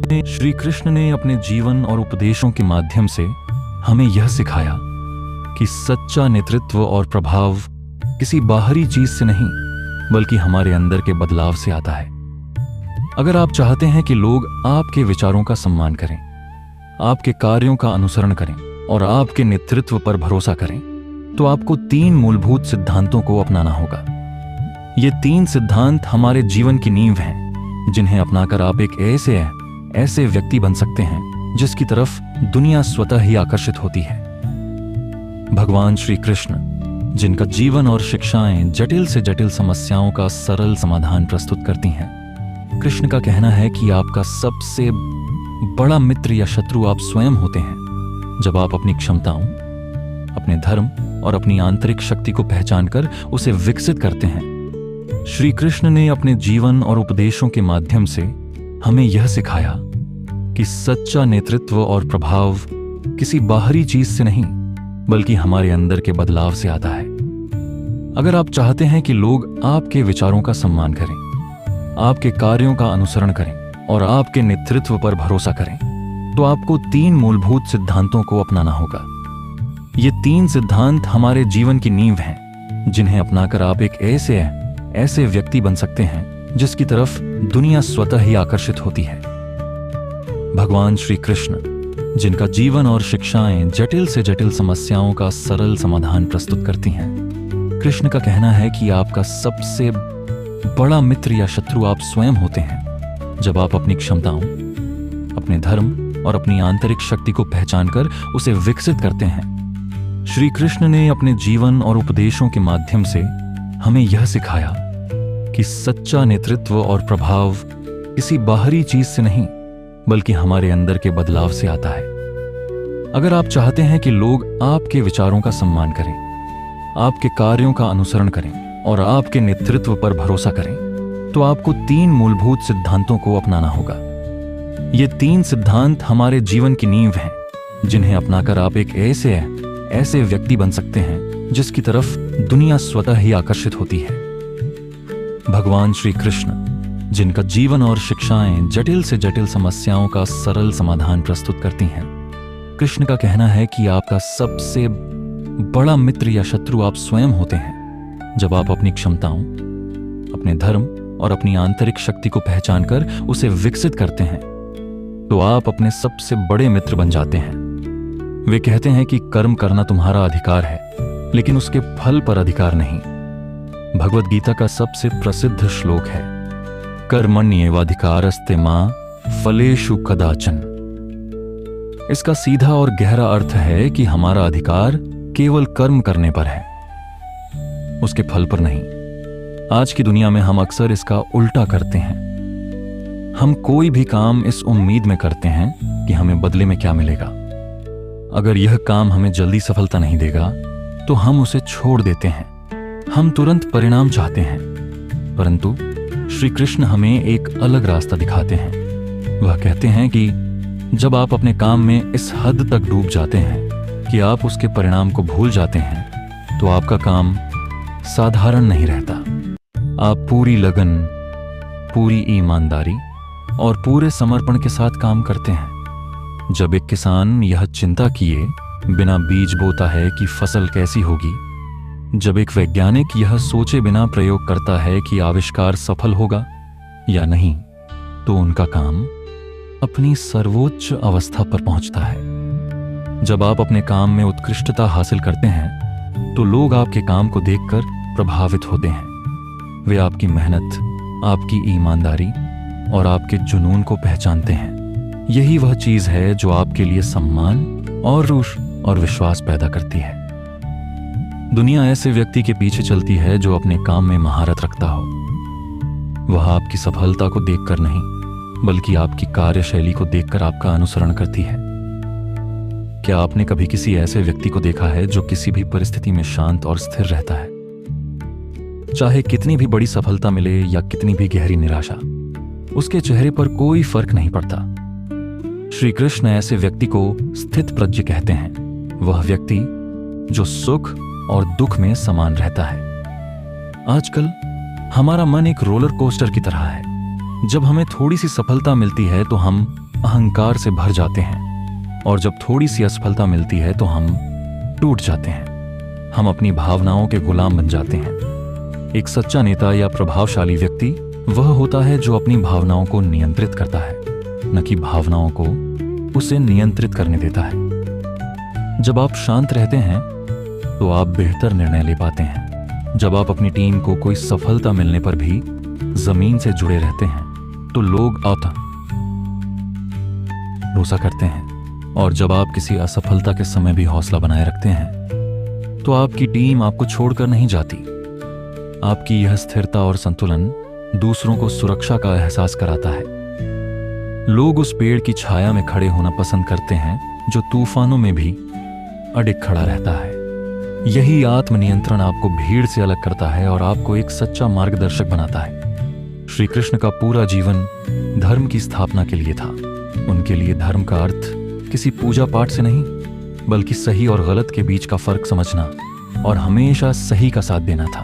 श्री कृष्ण ने अपने जीवन और उपदेशों के माध्यम से हमें यह सिखाया कि सच्चा नेतृत्व और प्रभाव किसी बाहरी चीज से नहीं बल्कि हमारे अंदर के बदलाव से आता है। अगर आप चाहते हैं कि लोग आपके विचारों का सम्मान करें, आपके कार्यों का अनुसरण करें और आपके नेतृत्व पर भरोसा करें, तो आपको 3 मूलभूत सिद्धांतों को अपनाना होगा। ये 3 सिद्धांत हमारे जीवन की नींव हैं, जिन्हें अपनाकर आप एक ऐसे व्यक्ति बन सकते हैं जिसकी तरफ दुनिया स्वतः ही आकर्षित होती है। भगवान श्री कृष्ण, जिनका जीवन और शिक्षाएं जटिल से जटिल समस्याओं का सरल समाधान प्रस्तुत करती हैं। कृष्ण का कहना है कि आपका सबसे बड़ा मित्र या शत्रु आप स्वयं होते हैं, जब आप अपनी क्षमताओं, अपने धर्म और अपनी आंतरिक शक्ति को पहचानकर उसे विकसित करते हैं। श्री कृष्ण ने अपने जीवन और उपदेशों के माध्यम से हमें यह सिखाया कि सच्चा नेतृत्व और प्रभाव किसी बाहरी चीज से नहीं बल्कि हमारे अंदर के बदलाव से आता है। अगर आप चाहते हैं कि लोग आपके विचारों का सम्मान करें, आपके कार्यों का अनुसरण करें और आपके नेतृत्व पर भरोसा करें, तो आपको 3 मूलभूत सिद्धांतों को अपनाना होगा। ये 3 सिद्धांत हमारे जीवन की नींव हैं, जिन्हें अपनाकर आप एक ऐसे व्यक्ति बन सकते हैं जिसकी तरफ दुनिया स्वतः ही आकर्षित होती है। भगवान श्री कृष्ण, जिनका जीवन और शिक्षाएं जटिल से जटिल समस्याओं का सरल समाधान प्रस्तुत करती हैं। कृष्ण का कहना है कि आपका सबसे बड़ा मित्र या शत्रु आप स्वयं होते हैं, जब आप अपनी क्षमताओं, अपने धर्म और अपनी आंतरिक शक्ति को पहचानकर उसे विकसित करते हैं। श्री कृष्ण ने अपने जीवन और उपदेशों के माध्यम से हमें यह सिखाया कि सच्चा नेतृत्व और प्रभाव किसी बाहरी चीज से नहीं बल्कि हमारे अंदर के बदलाव से आता है। अगर आप चाहते हैं कि लोग आपके विचारों का सम्मान करें, आपके कार्यों का अनुसरण करें और आपके नेतृत्व पर भरोसा करें, तो आपको 3 मूलभूत सिद्धांतों को अपनाना होगा। ये 3 सिद्धांत हमारे जीवन की नींव हैं, जिन्हें अपनाकर आप एक ऐसे व्यक्ति बन सकते हैं जिसकी तरफ दुनिया स्वतः ही आकर्षित होती है। भगवान श्री कृष्ण, जिनका जीवन और शिक्षाएं जटिल से जटिल समस्याओं का सरल समाधान प्रस्तुत करती हैं। कृष्ण का कहना है कि आपका सबसे बड़ा मित्र या शत्रु आप स्वयं होते हैं, जब आप अपनी क्षमताओं, अपने धर्म और अपनी आंतरिक शक्ति को पहचानकर उसे विकसित करते हैं, तो आप अपने सबसे बड़े मित्र बन जाते हैं। वे कहते हैं कि कर्म करना तुम्हारा अधिकार है, लेकिन उसके फल पर अधिकार नहीं। भगवद गीता का सबसे प्रसिद्ध श्लोक है, कर्मण्येवाधिकारस्ते मा फलेषु कदाचन। इसका सीधा और गहरा अर्थ है कि हमारा अधिकार केवल कर्म करने पर है, उसके फल पर नहीं। आज की दुनिया में हम अक्सर इसका उल्टा करते हैं। हम कोई भी काम इस उम्मीद में करते हैं कि हमें बदले में क्या मिलेगा। अगर यह काम हमें जल्दी सफलता नहीं देगा तो हम उसे छोड़ देते हैं। हम तुरंत परिणाम चाहते हैं, परंतु श्री कृष्ण हमें एक अलग रास्ता दिखाते हैं। वह कहते हैं कि जब आप अपने काम में इस हद तक डूब जाते हैं कि आप उसके परिणाम को भूल जाते हैं, तो आपका काम साधारण नहीं रहता। आप पूरी लगन, पूरी ईमानदारी और पूरे समर्पण के साथ काम करते हैं। जब एक किसान यह चिंता किए बिना बीज बोता है कि फसल कैसी होगी, जब एक वैज्ञानिक यह सोचे बिना प्रयोग करता है कि आविष्कार सफल होगा या नहीं, तो उनका काम अपनी सर्वोच्च अवस्था पर पहुंचता है। जब आप अपने काम में उत्कृष्टता हासिल करते हैं, तो लोग आपके काम को देखकर प्रभावित होते हैं। वे आपकी मेहनत, आपकी ईमानदारी और आपके जुनून को पहचानते हैं। यही वह चीज है जो आपके लिए सम्मान और रोष और विश्वास पैदा करती है। दुनिया ऐसे व्यक्ति के पीछे चलती है जो अपने काम में महारत रखता हो। वह आपकी सफलता को देखकर नहीं, बल्कि आपकी कार्यशैली को देखकर आपका अनुसरण करती है। क्या आपने कभी किसी ऐसे व्यक्ति को देखा है जो किसी भी परिस्थिति में शांत और स्थिर रहता है? चाहे कितनी भी बड़ी सफलता मिले या कितनी भी गहरी निराशा, उसके चेहरे पर कोई फर्क नहीं पड़ता। श्री कृष्ण ऐसे व्यक्ति को स्थित प्रज्ञ कहते हैं। वह व्यक्ति जो सुख और दुख में समान रहता है। आजकल हमारा मन एक रोलर कोस्टर की तरह है। जब हमें थोड़ी सी सफलता मिलती है तो हम अहंकार से भर जाते हैं और जब थोड़ी सी असफलता मिलती है तो हम टूट जाते हैं। हम अपनी भावनाओं के गुलाम बन जाते हैं। एक सच्चा नेता या प्रभावशाली व्यक्ति वह होता है जो अपनी भावनाओं को नियंत्रित करता है, न कि भावनाओं को उसे नियंत्रित करने देता है। जब आप शांत रहते हैं तो आप बेहतर निर्णय ले पाते हैं। जब आप अपनी टीम को कोई सफलता मिलने पर भी जमीन से जुड़े रहते हैं तो लोग आप भरोसा करते हैं, और जब आप किसी असफलता के समय भी हौसला बनाए रखते हैं तो आपकी टीम आपको छोड़कर नहीं जाती। आपकी यह स्थिरता और संतुलन दूसरों को सुरक्षा का एहसास कराता है। लोग उस पेड़ की छाया में खड़े होना पसंद करते हैं जो तूफानों में भी अडिग खड़ा रहता है। यही आत्मनियंत्रण आपको भीड़ से अलग करता है और आपको एक सच्चा मार्गदर्शक बनाता है। श्री कृष्ण का पूरा जीवन धर्म की स्थापना के लिए था। उनके लिए धर्म का अर्थ किसी पूजा पाठ से नहीं, बल्कि सही और गलत के बीच का फर्क समझना और हमेशा सही का साथ देना था।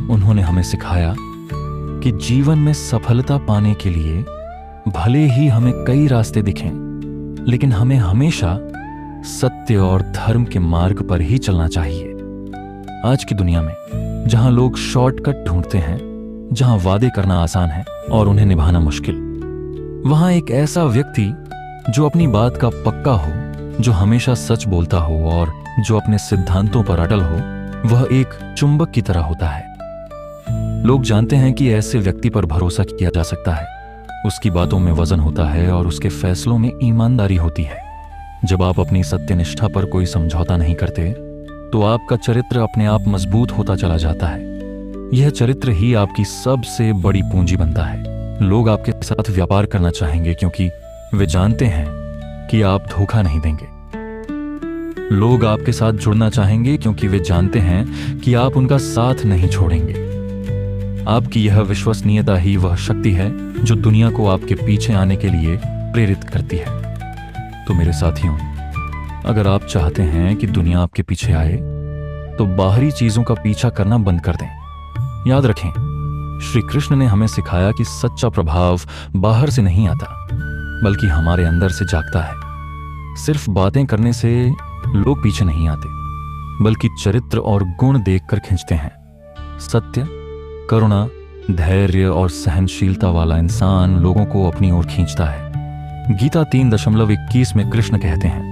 उन्होंने हमें सिखाया कि जीवन में सफलता पाने के लिए भले ही हमें कई रास्ते दिखें, लेकिन हमें हमेशा सत्य और धर्म के मार्ग पर ही चलना चाहिए। आज की दुनिया में जहां लोग शॉर्टकट ढूंढते हैं, जहां वादे करना आसान है और उन्हें निभाना मुश्किल, वहां एक ऐसा व्यक्ति जो अपनी बात का पक्का हो, जो हमेशा सच बोलता हो और जो अपने सिद्धांतों पर अटल हो, वह एक चुंबक की तरह होता है। लोग जानते हैं कि ऐसे व्यक्ति पर भरोसा किया जा सकता है। उसकी बातों में वजन होता है और उसके फैसलों में ईमानदारी होती है। जब आप अपनी सत्यनिष्ठा पर कोई समझौता नहीं करते तो आपका चरित्र अपने आप मजबूत होता चला जाता है। यह चरित्र ही आपकी सबसे बड़ी पूंजी बनता है। लोग आपके साथ व्यापार करना चाहेंगे क्योंकि वे जानते हैं कि आप धोखा नहीं देंगे। लोग आपके साथ जुड़ना चाहेंगे क्योंकि वे जानते हैं कि आप उनका साथ नहीं छोड़ेंगे। आपकी यह विश्वसनीयता ही वह शक्ति है जो दुनिया को आपके पीछे आने के लिए प्रेरित करती है। तो मेरे साथियों, अगर आप चाहते हैं कि दुनिया आपके पीछे आए तो बाहरी चीजों का पीछा करना बंद कर दें। याद रखें, श्री कृष्ण ने हमें सिखाया कि सच्चा प्रभाव बाहर से नहीं आता, बल्कि हमारे अंदर से जागता है। सिर्फ बातें करने से लोग पीछे नहीं आते, बल्कि चरित्र और गुण देखकर खींचते हैं। सत्य, करुणा, धैर्य और सहनशीलता वाला इंसान लोगों को अपनी ओर खींचता है। गीता 3:21 में कृष्ण कहते हैं,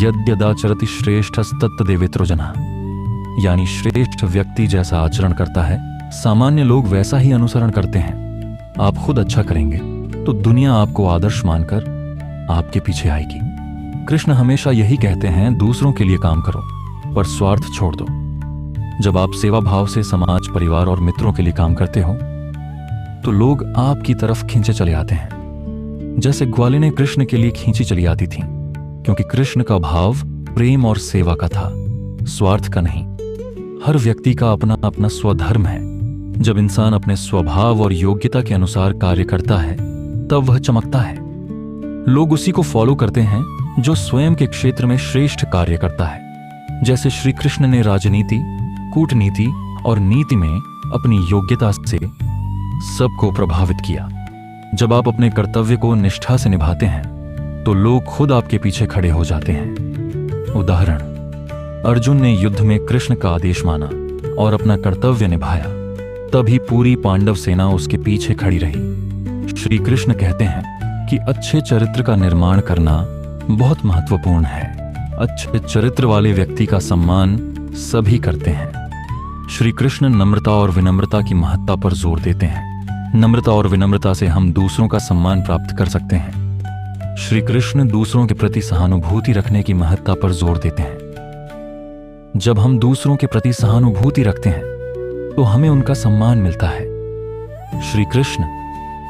यद्यदाचरति श्रेष्ठस्तत्तदेवेतरो जनः, यानी श्रेष्ठ व्यक्ति जैसा आचरण करता है, सामान्य लोग वैसा ही अनुसरण करते हैं। आप खुद अच्छा करेंगे तो दुनिया आपको आदर्श मानकर आपके पीछे आएगी। कृष्ण हमेशा यही कहते हैं, दूसरों के लिए काम करो पर स्वार्थ छोड़ दो। जब आप सेवा भाव से समाज, परिवार और मित्रों के लिए काम करते हो तो लोग आपकी तरफ खींचे चले आते हैं, जैसे ग्वालिनें कृष्ण के लिए खींची चली आती थीं, क्योंकि कृष्ण का भाव प्रेम और सेवा का था, स्वार्थ का नहीं। हर व्यक्ति का अपना अपना स्वधर्म है। जब इंसान अपने स्वभाव और योग्यता के अनुसार कार्य करता है तब वह चमकता है। लोग उसी को फॉलो करते हैं जो स्वयं के क्षेत्र में श्रेष्ठ कार्य करता है। जैसे श्री कृष्ण ने राजनीति, कूटनीति और नीति में अपनी योग्यता से सबको प्रभावित किया। जब आप अपने कर्तव्य को निष्ठा से निभाते हैं तो लोग खुद आपके पीछे खड़े हो जाते हैं। उदाहरण, अर्जुन ने युद्ध में कृष्ण का आदेश माना और अपना कर्तव्य निभाया, तभी पूरी पांडव सेना उसके पीछे खड़ी रही। श्री कृष्ण कहते हैं कि अच्छे चरित्र का निर्माण करना बहुत महत्वपूर्ण है। अच्छे चरित्र वाले व्यक्ति का सम्मान सभी करते हैं। श्री कृष्ण नम्रता और विनम्रता की महत्ता पर जोर देते हैं। नम्रता और विनम्रता से हम दूसरों का सम्मान प्राप्त कर सकते हैं। श्री कृष्ण दूसरों के प्रति सहानुभूति रखने की महत्ता पर जोर देते हैं। जब हम दूसरों के प्रति सहानुभूति रखते हैं तो हमें उनका सम्मान मिलता है। श्री कृष्ण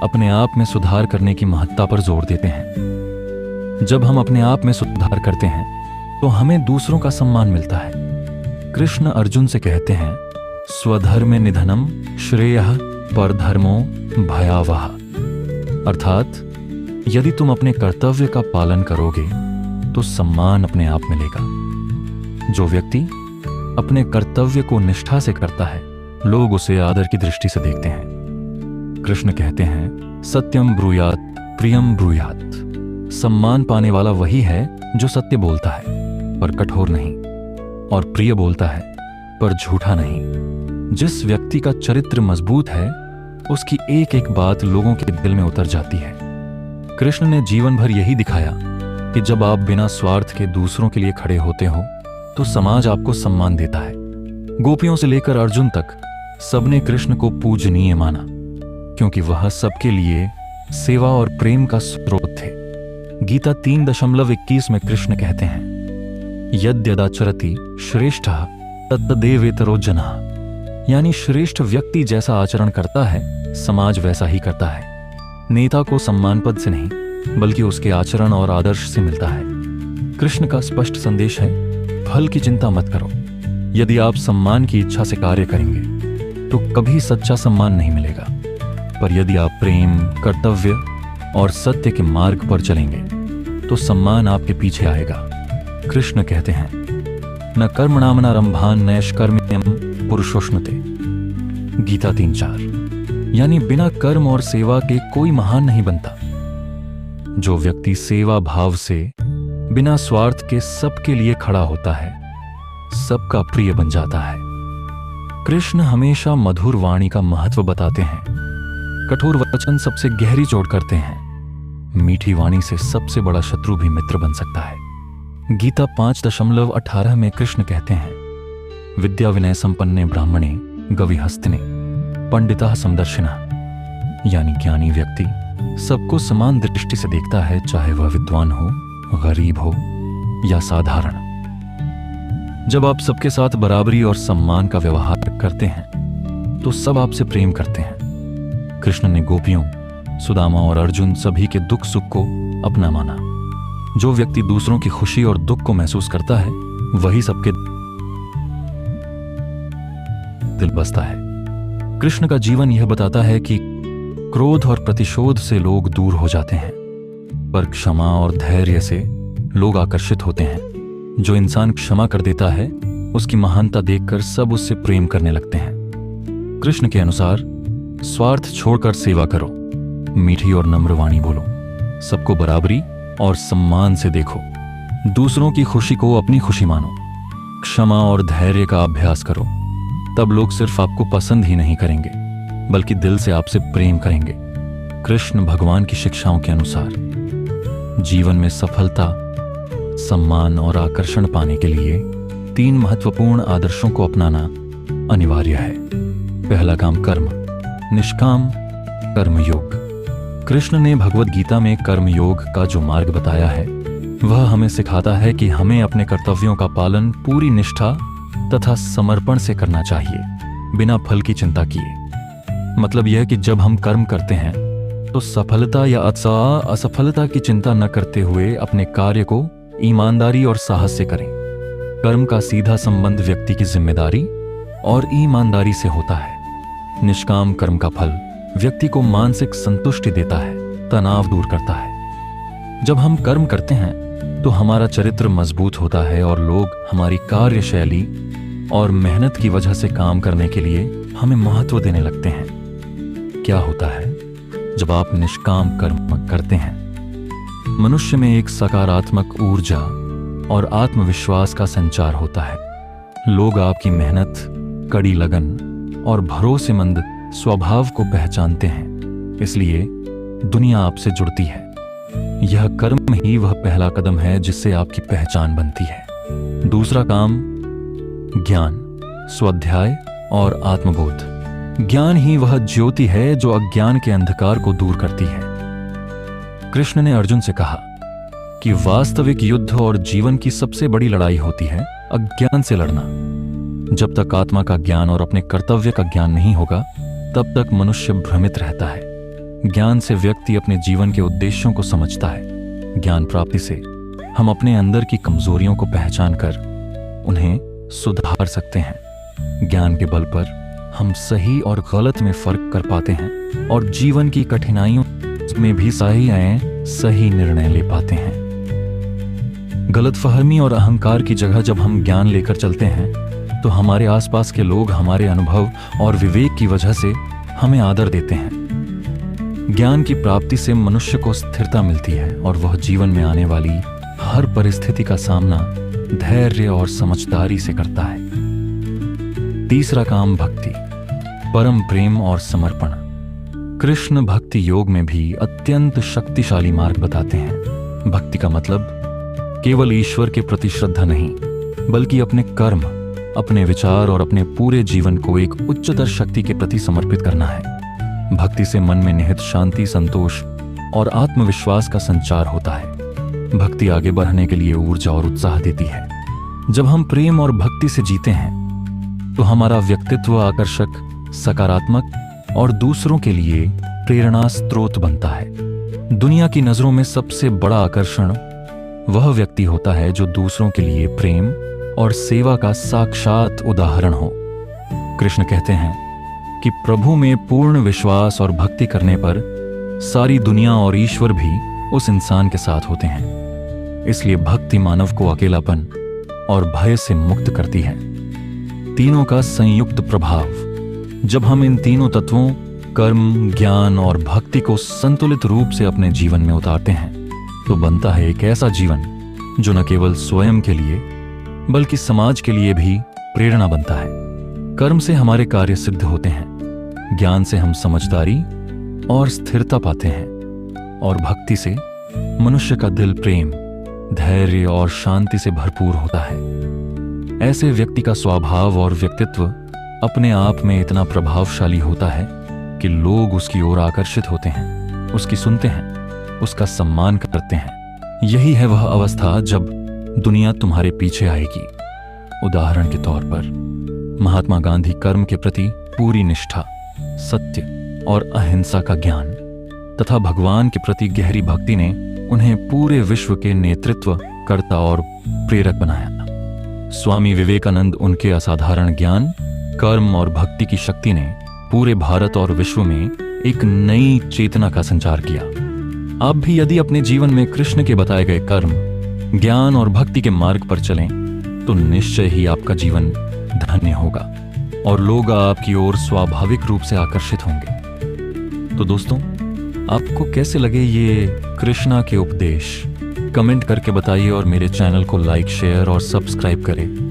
अपने आप में सुधार करने की महत्ता पर जोर देते हैं। जब हम अपने आप में सुधार करते हैं तो हमें दूसरों का सम्मान मिलता है। कृष्ण अर्जुन से कहते हैं, स्वधर्मे निधनम श्रेयः परधर्मो भयावह, अर्थात यदि तुम अपने कर्तव्य का पालन करोगे तो सम्मान अपने आप मिलेगा। जो व्यक्ति अपने कर्तव्य को निष्ठा से करता है, लोग उसे आदर की दृष्टि से देखते हैं। कृष्ण कहते हैं, सत्यम ब्रूयात प्रियम ब्रूयात, सम्मान पाने वाला वही है जो सत्य बोलता है पर कठोर नहीं, और प्रिय बोलता है पर झूठा नहीं। जिस व्यक्ति का चरित्र मजबूत है उसकी एक एक बात लोगों के दिल में उतर जाती है। कृष्ण ने जीवन भर यही दिखाया कि जब आप बिना स्वार्थ के दूसरों के लिए खड़े होते हो तो समाज आपको सम्मान देता है। गोपियों से लेकर अर्जुन तक सबने कृष्ण को पूजनीय माना, क्योंकि वह सबके लिए सेवा और प्रेम का स्रोत थे। गीता 3:21 में कृष्ण कहते हैं, यद्यदाचरति श्रेष्ठः तद्देवेतरो जनः, यानी श्रेष्ठ व्यक्ति जैसा आचरण करता है समाज वैसा ही करता है। नेता को सम्मान पद से नहीं बल्कि उसके आचरण और आदर्श से मिलता है। कृष्ण का स्पष्ट संदेश है, फल की चिंता मत करो। यदि आप सम्मान की इच्छा से कार्य करेंगे तो कभी सच्चा सम्मान नहीं मिलेगा, पर यदि आप प्रेम, कर्तव्य और सत्य के मार्ग पर चलेंगे तो सम्मान आपके पीछे आएगा। कृष्ण कहते हैं, न कर्मणामनारंभान नैष्कर्म्यम पुरुषोष्णुते। गीता 3:4, यानी बिना कर्म और सेवा के कोई महान नहीं बनता। जो व्यक्ति सेवा भाव से बिना स्वार्थ के सबके लिए खड़ा होता है सबका प्रिय बन जाता है। कृष्ण हमेशा मधुर वाणी का महत्व बताते हैं। कठोर वचन सबसे गहरी चोट करते हैं। मीठी वाणी से सबसे बड़ा शत्रु भी मित्र बन सकता है। गीता 5:18 में कृष्ण कहते हैं, विद्या विनय संपन्ने ब्राह्मणे गविहस्तिने पंडिता समदर्शिना, यानी ज्ञानी व्यक्ति सबको समान दृष्टि से देखता है, चाहे वह विद्वान हो, गरीब हो या साधारण। जब आप सबके साथ बराबरी और सम्मान का व्यवहार करते हैं तो सब आपसे प्रेम करते हैं। कृष्ण ने गोपियों, सुदामा और अर्जुन सभी के दुख सुख को अपना माना। जो व्यक्ति दूसरों की खुशी और दुख को महसूस करता है वही सबके दिल बसता है। कृष्ण का जीवन यह बताता है कि क्रोध और प्रतिशोध से लोग दूर हो जाते हैं, पर क्षमा और धैर्य से लोग आकर्षित होते हैं। जो इंसान क्षमा कर देता है उसकी महानता देखकर सब उससे प्रेम करने लगते हैं। कृष्ण के अनुसार स्वार्थ छोड़कर सेवा करो, मीठी और नम्र वाणी बोलो, सबको बराबरी और सम्मान से देखो, दूसरों की खुशी को अपनी खुशी मानो, क्षमा और धैर्य का अभ्यास करो। तब लोग सिर्फ आपको पसंद ही नहीं करेंगे बल्कि दिल से आपसे प्रेम करेंगे। कृष्ण भगवान की शिक्षाओं के अनुसार जीवन में सफलता, सम्मान और आकर्षण पाने के लिए 3 महत्वपूर्ण आदर्शों को अपनाना अनिवार्य है। पहला काम कर्म, निष्काम कर्मयोग। कृष्ण ने भगवद गीता में कर्मयोग का जो मार्ग बताया है वह हमें सिखाता है कि हमें अपने कर्तव्यों का पालन पूरी निष्ठा तथा समर्पण से करना चाहिए, बिना फल की चिंता किए। मतलब यह कि जब हम कर्म करते हैं तो सफलता या असफलता की चिंता न करते हुए अपने कार्य को ईमानदारी और साहस से करें। कर्म का सीधा संबंध व्यक्ति की जिम्मेदारी और ईमानदारी से होता है। निष्काम कर्म का फल व्यक्ति को मानसिक संतुष्टि देता है, तनाव दूर करता है। जब हम कर्म करते हैं तो हमारा चरित्र मजबूत होता है और लोग हमारी कार्यशैली और मेहनत की वजह से काम करने के लिए हमें महत्व देने लगते हैं। क्या होता है जब आप निष्काम कर्म करते हैं? मनुष्य में एक सकारात्मक ऊर्जा और आत्मविश्वास का संचार होता है। लोग आपकी मेहनत, कड़ी लगन और भरोसेमंद स्वभाव को पहचानते हैं, इसलिए दुनिया आपसे जुड़ती है। यह कर्म ही वह पहला कदम है जिससे आपकी पहचान बनती है। दूसरा काम ज्ञान, स्वाध्याय और आत्मबोध। ज्ञान ही वह ज्योति है जो अज्ञान के अंधकार को दूर करती है। कृष्ण ने अर्जुन से कहा कि वास्तविक युद्ध और जीवन की सबसे बड़ी लड़ाई होती है अज्ञान से लड़ना। जब तक आत्मा का ज्ञान और अपने कर्तव्य का ज्ञान नहीं होगा तब तक मनुष्य भ्रमित रहता है। ज्ञान से व्यक्ति अपने जीवन के उद्देश्यों को समझता है। ज्ञान प्राप्ति से हम अपने अंदर की कमजोरियों को पहचान कर उन्हें सुधार सकते हैं। ज्ञान के बल पर हम सही और गलत में फर्क कर पाते हैं और जीवन की कठिनाइयों में भी सही निर्णय ले पाते हैं। गलतफहमी और अहंकार की जगह जब हम ज्ञान लेकर चलते हैं तो हमारे आसपास के लोग हमारे अनुभव और विवेक की वजह से हमें आदर देते हैं। ज्ञान की प्राप्ति से मनुष्य को स्थिरता मिलती है और वह जीवन में आने वाली हर परिस्थिति का सामना धैर्य और समझदारी से करता है। तीसरा काम भक्ति, परम प्रेम और समर्पण। कृष्ण भक्ति योग में भी अत्यंत शक्तिशाली मार्ग बताते हैं। भक्ति का मतलब केवल ईश्वर के प्रति श्रद्धा नहीं, बल्कि अपने कर्म, अपने विचार और अपने पूरे जीवन को एक उच्चतर शक्ति के प्रति समर्पित करना है। भक्ति से मन में निहित शांति, संतोष और आत्मविश्वास का संचार होता है। भक्ति आगे बढ़ने के लिए ऊर्जा और उत्साह देती है। जब हम प्रेम और भक्ति से जीते हैं तो हमारा व्यक्तित्व आकर्षक, सकारात्मक और दूसरों के लिए प्रेरणा स्रोत बनता है। दुनिया की नजरों में सबसे बड़ा आकर्षण वह व्यक्ति होता है जो दूसरों के लिए प्रेम और सेवा का साक्षात उदाहरण हो। कृष्ण कहते हैं कि प्रभु में पूर्ण विश्वास और भक्ति करने पर सारी दुनिया और ईश्वर भी उस इंसान के साथ होते हैं। इसलिए भक्ति मानव को अकेलापन और भय से मुक्त करती है। तीनों का संयुक्त प्रभाव। जब हम इन तीनों तत्वों कर्म, ज्ञान और भक्ति को संतुलित रूप से अपने जीवन में उतारते हैं तो बनता है एक ऐसा जीवन जो न केवल स्वयं के लिए बल्कि समाज के लिए भी प्रेरणा बनता है। कर्म से हमारे कार्य सिद्ध होते हैं, ज्ञान से हम समझदारी और स्थिरता पाते हैं और भक्ति से मनुष्य का दिल प्रेम, धैर्य और शांति से भरपूर होता है। ऐसे व्यक्ति का स्वभाव और व्यक्तित्व अपने आप में इतना प्रभावशाली होता है कि लोग उसकी ओर आकर्षित होते हैं, उसकी सुनते हैं, उसका सम्मान करते हैं। यही है वह अवस्था जब दुनिया तुम्हारे पीछे आएगी। उदाहरण के तौर पर महात्मा गांधी कर्म के प्रति पूरी निष्ठा, सत्य और अहिंसा का ज्ञान तथा भगवान के प्रति गहरी भक्ति ने उन्हें पूरे विश्व के नेतृत्व करता और प्रेरक बनाया। स्वामी विवेकानंद उनके असाधारण ज्ञान, कर्म और भक्ति की शक्ति ने पूरे भारत और विश्व में एक नई चेतना का संचार किया। आप भी यदि अपने जीवन में कृष्ण के बताए गए कर्म, ज्ञान और भक्ति के मार्ग पर चलें तो निश्चय ही आपका जीवन धन्य होगा और लोग आपकी ओर स्वाभाविक रूप से आकर्षित होंगे। तो दोस्तों, आपको कैसे लगे ये कृष्णा के उपदेश? कमेंट करके बताइए और मेरे चैनल को लाइक, शेयर और सब्सक्राइब करें